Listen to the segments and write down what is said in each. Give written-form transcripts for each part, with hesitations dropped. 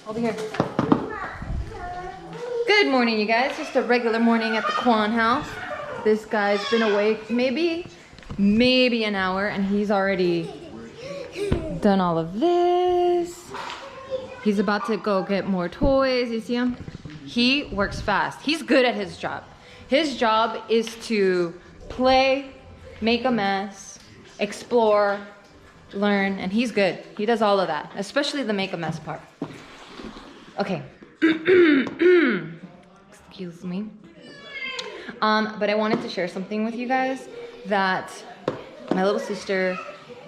Over here. Good morning, you guys. Just a regular morning at the Kwan house. This guy's been awake maybe an hour, and he's already done all of this. He's about to go get more toys. You see him? He works fast. He's good at his job. His job is to play, make a mess, explore, learn, and he's good. He does all of that, especially the make a mess part. Okay. Excuse me. But I wanted to share something with you guys, that my little sister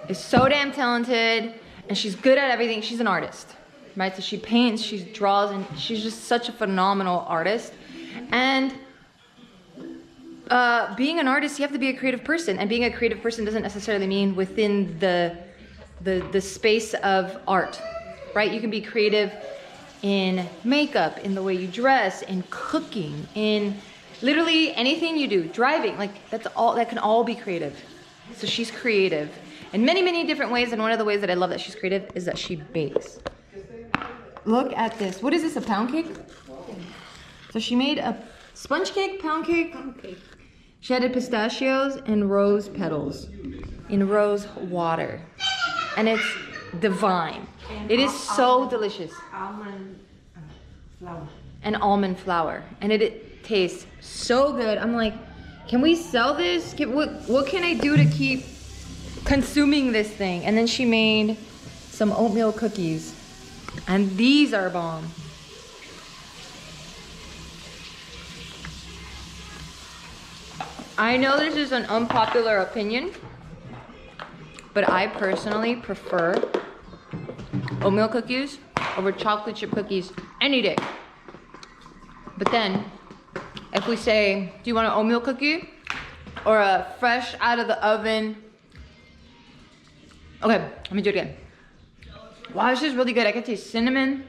is so damn talented and she's good at everything. She's an artist, right? So she paints, she draws, and she's just such a phenomenal artist. And being an artist, you have to be a creative person, and being a creative person doesn't necessarily mean within the space of art, right? You can be creative in makeup, in the way you dress, in cooking, in literally anything you do, driving, like that can all be creative. So she's creative in many, many different ways, and one of the ways that I love that she's creative is that she bakes. Look at this. What is this, a pound cake? So she made a sponge cake, pound cake. She added pistachios and rose petals in rose water. And it's divine. It is so delicious. Almond flour. And almond flour. And it tastes so good. I'm like, can we sell this? What can I do to keep consuming this thing? And then she made some oatmeal cookies. And these are bomb. I know this is an unpopular opinion, but I personally prefer oatmeal cookies over chocolate chip cookies any day. But then, if we say, do you want an oatmeal cookie or a fresh out of the oven? Okay, let me do it again. Wow, this is really good. I can taste cinnamon.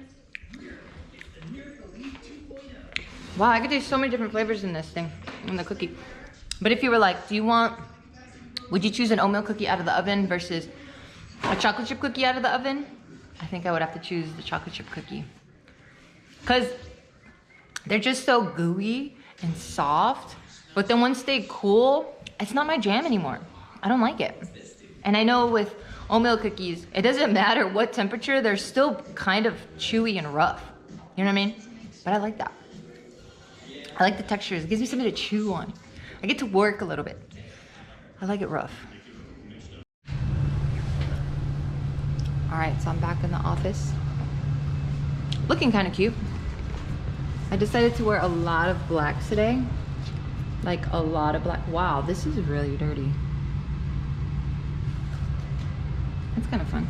Wow, I can taste so many different flavors in this thing, in the cookie. But if you were like, would you choose an oatmeal cookie out of the oven versus a chocolate chip cookie out of the oven? I think I would have to choose the chocolate chip cookie. Because they're just so gooey and soft. But then once they cool, it's not my jam anymore. I don't like it. And I know with oatmeal cookies, it doesn't matter what temperature, they're still kind of chewy and rough. You know what I mean? But I like that. I like the textures. It gives me something to chew on. I get to work a little bit. I like it rough. All right, so I'm back in the office. Looking kind of cute. I decided to wear a lot of black today. Like a lot of black. Wow, this is really dirty. That's kind of fun.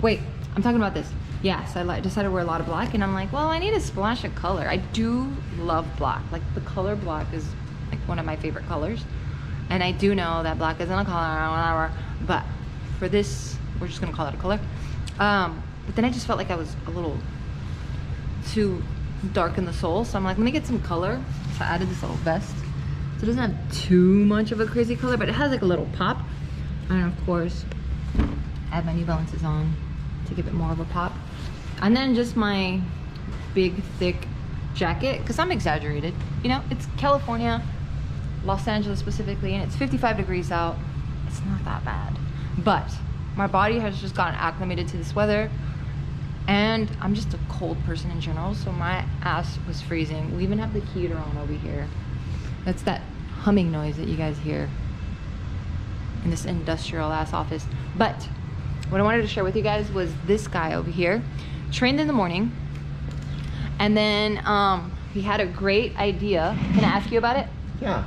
Wait, I'm talking about this. Yes, I decided to wear a lot of black, and I'm like, well, I need a splash of color. I do love black. Like the color black is like one of my favorite colors. And I do know that black isn't a color or whatever, but for this, we're just gonna call it a color. But then I just felt like I was a little too dark in the soul. So I'm like, let me get some color. So I added this little vest. So it doesn't have too much of a crazy color, but it has like a little pop. And of course, I have my New Balances on to give it more of a pop. And then just my big, thick jacket, because I'm exaggerated. You know, it's California, Los Angeles specifically, and it's 55 degrees out. It's not that bad. But my body has just gotten acclimated to this weather, and I'm just a cold person in general, so my ass was freezing. We even have the heater on over here. That's that humming noise that you guys hear in this industrial ass office. But what I wanted to share with you guys was this guy over here. Trained in the morning, and then he had a great idea. Can I ask you about it? Yeah.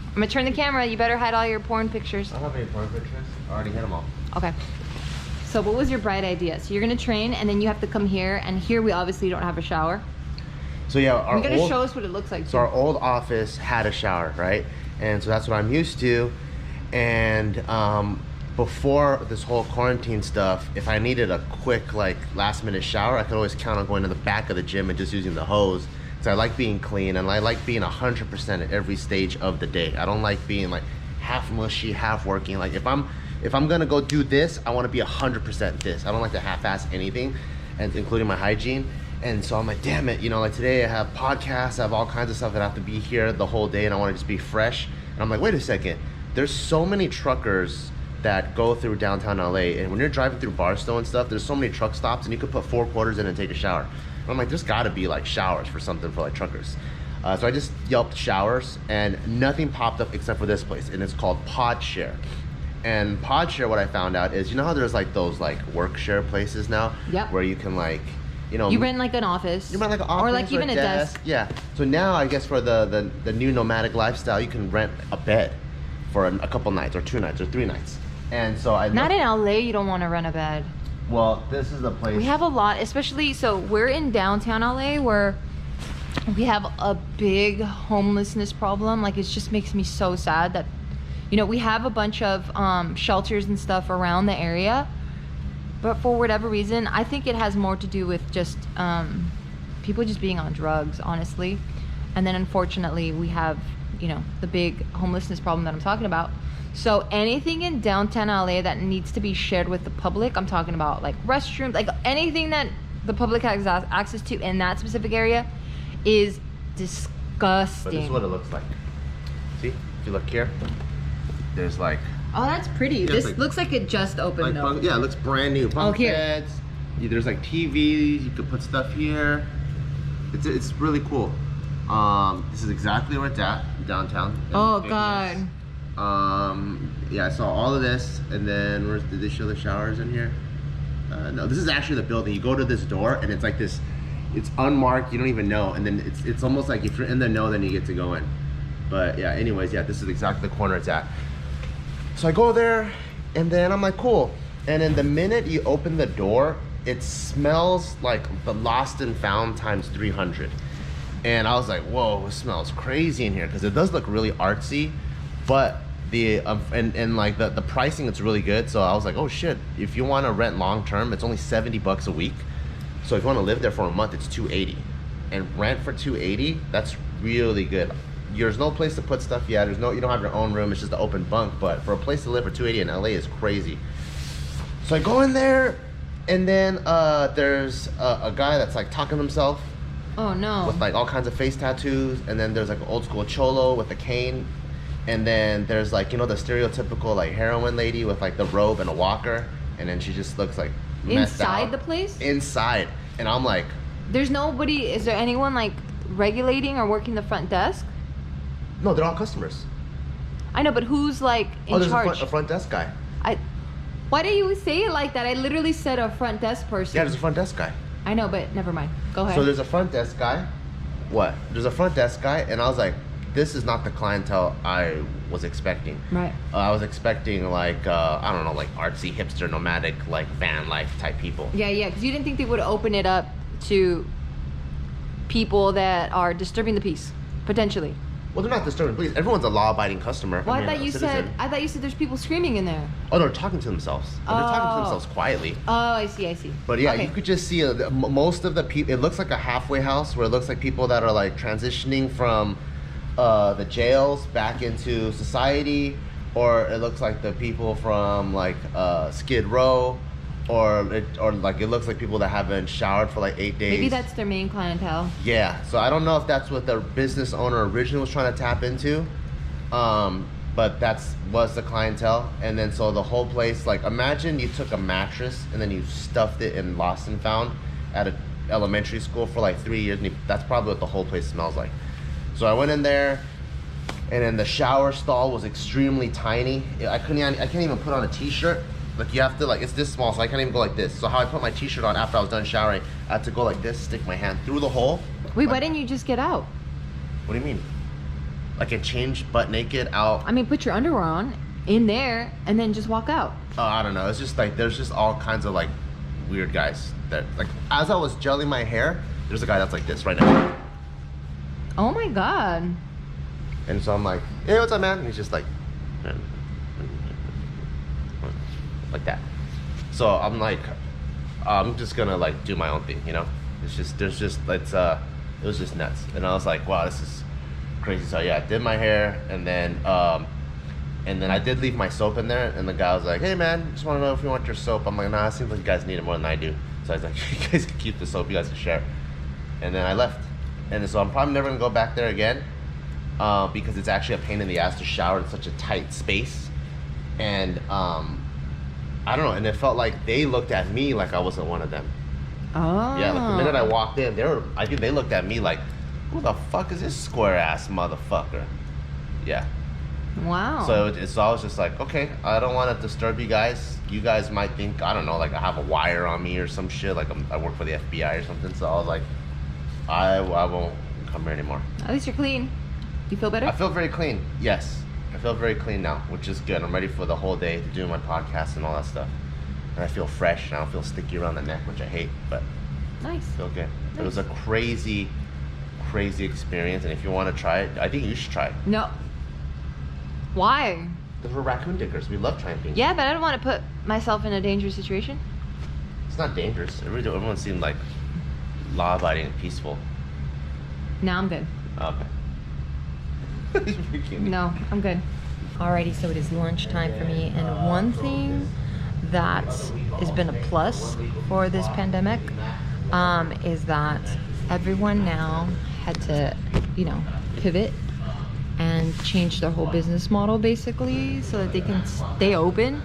I'm gonna turn the camera. You better hide all your porn pictures. I don't have any porn pictures. I already hit them all. Okay. So what was your bright idea? So you're gonna train, and then you have to come here, and here we obviously don't have a shower. So yeah, you're gonna show us what it looks like. So our old office had a shower, right? And so that's what I'm used to. And before this whole quarantine stuff, if I needed a quick, like, last minute shower, I could always count on going to the back of the gym and just using the hose. So I like being clean, and I like being 100% at every stage of the day. I don't like being like half mushy, half working. Like if I'm gonna go do this, I want to be 100% this. I don't like to half-ass anything. and including my hygiene. And so I'm like, damn it, you know, like today I have podcasts, I have all kinds of stuff that I have to be here the whole day, and I want to just be fresh. And I'm like, wait a second, there's so many truckers that go through downtown LA, and when you're driving through Barstow and stuff, there's so many truck stops, and you could put 4 quarters in and take a shower. And I'm like, there's gotta be like showers for something for like truckers. So I just yelped showers, and nothing popped up except for this place, and it's called PodShare. And PodShare, what I found out is, you know how there's like those like work share places now? Yep. Where you can like, you know, You rent like an office. you rent like an office or like even a desk. Yeah. So now I guess for the new nomadic lifestyle, you can rent a bed for a couple nights or 2 nights or 3 nights. And so Not in LA, you don't want to rent a bed. Well, this is the place. We have a lot, especially, so we're in downtown LA where we have a big homelessness problem. Like, it just makes me so sad that, you know, we have a bunch of shelters and stuff around the area, but for whatever reason, I think it has more to do with just people just being on drugs, honestly. And then unfortunately, we have, you know, the big homelessness problem that I'm talking about. So anything in downtown LA that needs to be shared with the public, I'm talking about like restrooms, like anything that the public has access to in that specific area is disgusting. But this is what it looks like. See, if you look here, there's like. Oh, that's pretty. Yeah, This like- looks like it just opened up. Yeah, it looks brand new. Bunk here. beds. There's like TVs. You could put stuff here. It's really cool. This is exactly where it's at, downtown. Oh, Vegas. God. Yeah, I saw all of this, and then did they show the showers in here? No, this is actually the building. You go to this door, and it's like this. It's unmarked. You don't even know, and then it's almost like if you're in the know, then you get to go in. But yeah, anyways, yeah, this is exactly the corner it's at. So I go there, and then I'm like, cool. And then the minute you open the door, it smells like the lost and found times 300. And I was like, whoa, it smells crazy in here, because it does look really artsy, but the like the pricing, it's really good. So I was like, oh shit, if you want to rent long term, it's only $70 a week. So if you want to live there for a month, it's $280. And rent for $280, that's really good. There's no place to put stuff yet. You don't have your own room. It's just an open bunk. But for a place to live for $280 in LA is crazy. So I go in there, and then there's a guy that's like talking to himself Oh, no. with like all kinds of face tattoos. And then there's like an old school cholo with a cane. And then there's like, you know, the stereotypical like heroin lady with like the robe and a walker. And then she just looks like messed Inside out. the place? Inside. And I'm like, There's nobody, is there anyone like regulating or working the front desk? no, they're all customers. I know, but who's like in There's charge? a front desk guy. Why do you say it like that? I literally said a front desk person. Yeah, there's a front desk guy. I know, but never mind. Go ahead. So there's a front desk guy. What? There's a front desk guy, and I was like, this is not the clientele I was expecting. Right. I was expecting like, I don't know, like artsy, hipster, nomadic, like van life type people. Yeah, because you didn't think they would open it up to people that are disturbing the peace, potentially. Well, they're not disturbing, please. Everyone's a law-abiding customer. Well, I mean, thought a you citizen. said there's people screaming in there. Oh, they're talking to themselves. But they're talking to Oh. themselves quietly. Oh, I see. But yeah, Okay. you could just see most of the people. It looks like a halfway house where it looks like people that are like transitioning from the jails back into society, or it looks like the people from like Skid Row, or like it looks like people that haven't showered for like 8 days. Maybe that's their main clientele. Yeah, so I don't know if that's what the business owner originally was trying to tap into, but was the clientele. And then so the whole place, like imagine you took a mattress and then you stuffed it in Lost and Found at an elementary school for like 3 years, and that's probably what the whole place smells like. So I went in there, and then the shower stall was extremely tiny. I can't even put on a t-shirt. Like you have to, like, it's this small, so I can't even go like this. So how I put my t-shirt on after I was done showering, I had to go like this, stick my hand through the hole. Wait, like, why didn't you just get out? What do you mean? Like and change butt naked out? I mean, put your underwear on in there and then just walk out. Oh, I don't know. It's just like, there's just all kinds of like weird guys that, like, as I was gelling my hair, there's a guy that's like this right now. Oh my God. And so I'm like, hey, what's up, man? And he's just like that. So I'm like, I'm just gonna like do my own thing, you know? It was just nuts. And I was like, wow, this is crazy. So yeah, I did my hair, and then I did leave my soap in there, and the guy was like, hey man, just wanna know if you want your soap. I'm like, nah, it seems like you guys need it more than I do. So I was like, you guys can keep the soap, you guys can share. And then I left. And so I'm probably never gonna go back there again because it's actually a pain in the ass to shower in such a tight space. And I don't know, and it felt like they looked at me like I wasn't one of them. Oh. Yeah, like the minute I walked in, they looked at me like, who the fuck is this square ass motherfucker? Yeah. Wow. So I was just like, okay, I don't want to disturb you guys. You guys might think, I don't know, like I have a wire on me or some shit, like I work for the FBI or something. So I was like, I won't come here anymore. At least you're clean. You feel better? I feel very clean. Yes, I feel very clean now, which is good. I'm ready for the whole day to do my podcast and all that stuff. And I feel fresh, and I don't feel sticky around the neck, which I hate, but Nice. I feel good. Nice. It was a crazy experience, and if you want to try it, I think you should try it. No. Why? Because we're raccoon diggers. We love trying things. Yeah, but I don't want to put myself in a dangerous situation. It's not dangerous. Everyone seemed like law-abiding and peaceful. No, I'm good. Okay. You're kidding me. No, I'm good. Alrighty, so it is lunchtime for me, and one thing that has been a plus for this pandemic is that everyone now had to, pivot and change their whole business model basically so that they can stay open.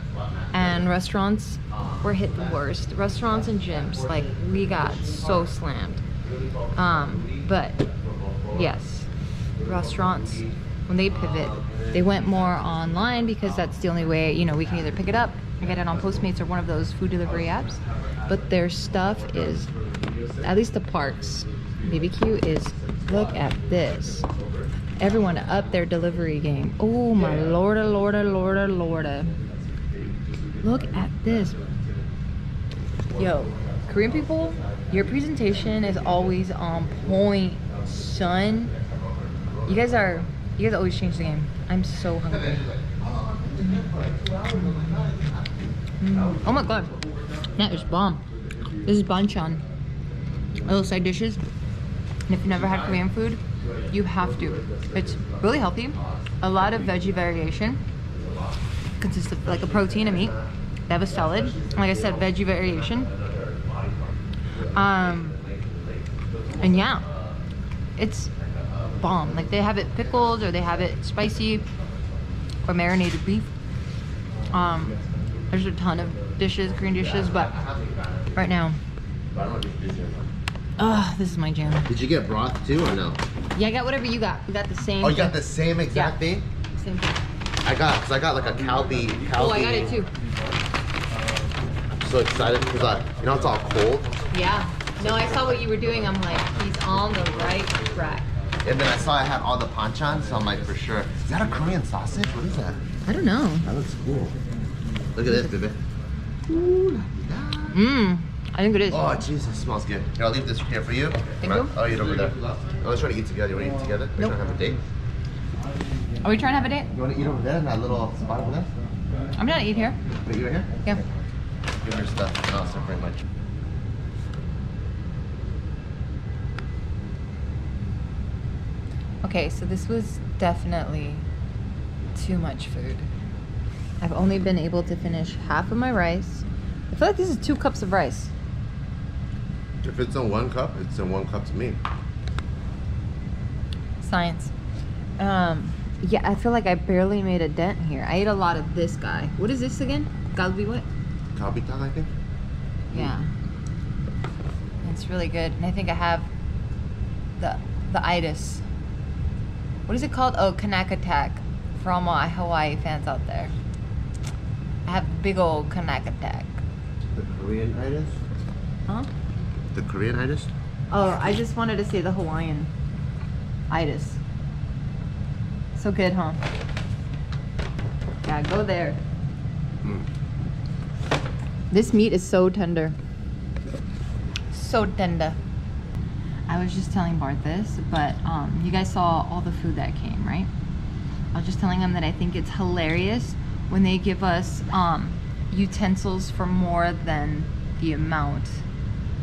And restaurants were hit the worst. Restaurants and gyms, like, we got so slammed. But yes, restaurants, when they pivot, they went more online because that's the only way, we can either pick it up or get it on Postmates or one of those food delivery apps. But their stuff is, at least the Parks BBQ is, look at this. Everyone up their delivery game. Oh my lorda, lorda, lorda, lorda. Look at this. Yo, Korean people, your presentation is always on point, son. You guys always change the game. I'm so hungry. Oh my god, that is bomb. This is banchan. Little side dishes. And if you've never had Korean food, you have to. It's really healthy. A lot of veggie variation. Consists of like a protein, a meat. They have a salad. Like I said, veggie variation. And yeah, it's bomb. Like they have it pickled, or they have it spicy, or marinated beef. There's a ton of dishes, Korean dishes, but right now, this is my jam. Did you get broth too or no? Yeah, I got whatever you got. We got the same. Oh, you got the same exact thing? Same thing. I got like a Calbee. Oh, I got it too. I'm so excited because it's all cold. Yeah. No, I saw what you were doing. I'm like, he's on the right track. And then I saw I had all the panchan, so I'm like, for sure. Is that a Korean sausage? What is that? I don't know. That looks cool. Look at this, baby. Ooh, I think it is. oh, Jesus, it smells good. Here, I'll leave this here for you. Thank you. I'll eat over there. I was trying to eat together. You want to eat together? We're trying to have a date. Are we trying to have a date? You want to eat over there in that little spot over there? I'm gonna eat here. Wait, you right here? Yeah. Give your stuff. No, so very much. Okay, so this was definitely too much food. I've only been able to finish half of my rice. I feel like this is 2 cups of rice. If it's in 1 cup, it's in 1 cup to me. Science. Yeah, I feel like I barely made a dent here. I ate a lot of this guy. What is this again? Galbi what? Kalbitang, I think. Yeah. It's really good. And I think I have the itis. What is it called? Oh, Kanak attack. For all my Hawaii fans out there. I have big old Kanak attack. The Korean itis? Huh? The Korean itis? Oh, I just wanted to say the Hawaiian itis. So good, huh? Yeah, go there. This meat is so tender. So tender. I was just telling Bart this, but you guys saw all the food that came, right? I was just telling him that I think it's hilarious when they give us utensils for more than the amount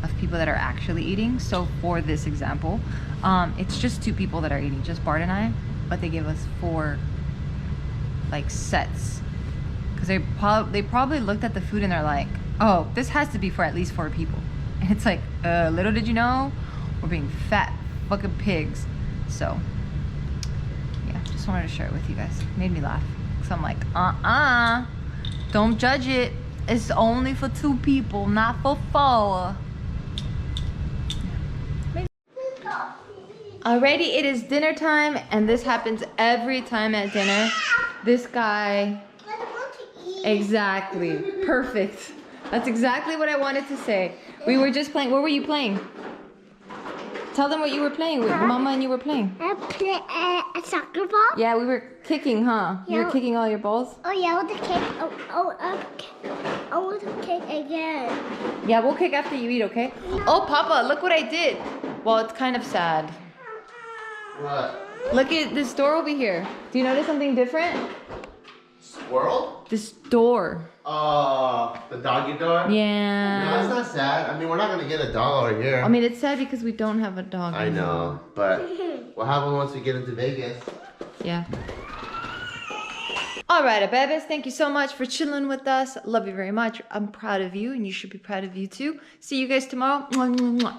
of people that are actually eating. So for this example, it's just 2 people that are eating, just Bart and I, but they give us 4 like sets, because they probably looked at the food and they're like, oh, this has to be for at least 4 people. And it's like, little did you know, we're being fat fucking pigs. So, yeah, just wanted to share it with you guys. Made me laugh. So I'm like, don't judge it. It's only for 2 people, not for 4. Alrighty, it is dinner time, and this happens every time at dinner. This guy, exactly, perfect. That's exactly what I wanted to say. We were just playing. What were you playing? Tell them what you were playing with. Mama and you were playing. I play a soccer ball. Yeah, we were kicking, huh? You were Yeah. kicking all your balls? Oh yeah, with the cake. I want the cake again. Yeah, we'll kick after you eat, okay? Oh, Papa, look what I did. Well, it's kind of sad. What? Look at this door over here. Do you notice something different? Squirrel? This door. The doggy door? No, Yeah. it's not sad. I mean, we're not gonna get a dog over here. I mean, it's sad because we don't have a dog. I know, but what happens once we get into Vegas? Yeah. All right, Abebes, thank you so much for chilling with us. Love you very much. I'm proud of you, and you should be proud of you too. See you guys tomorrow. Mwah, mwah, mwah.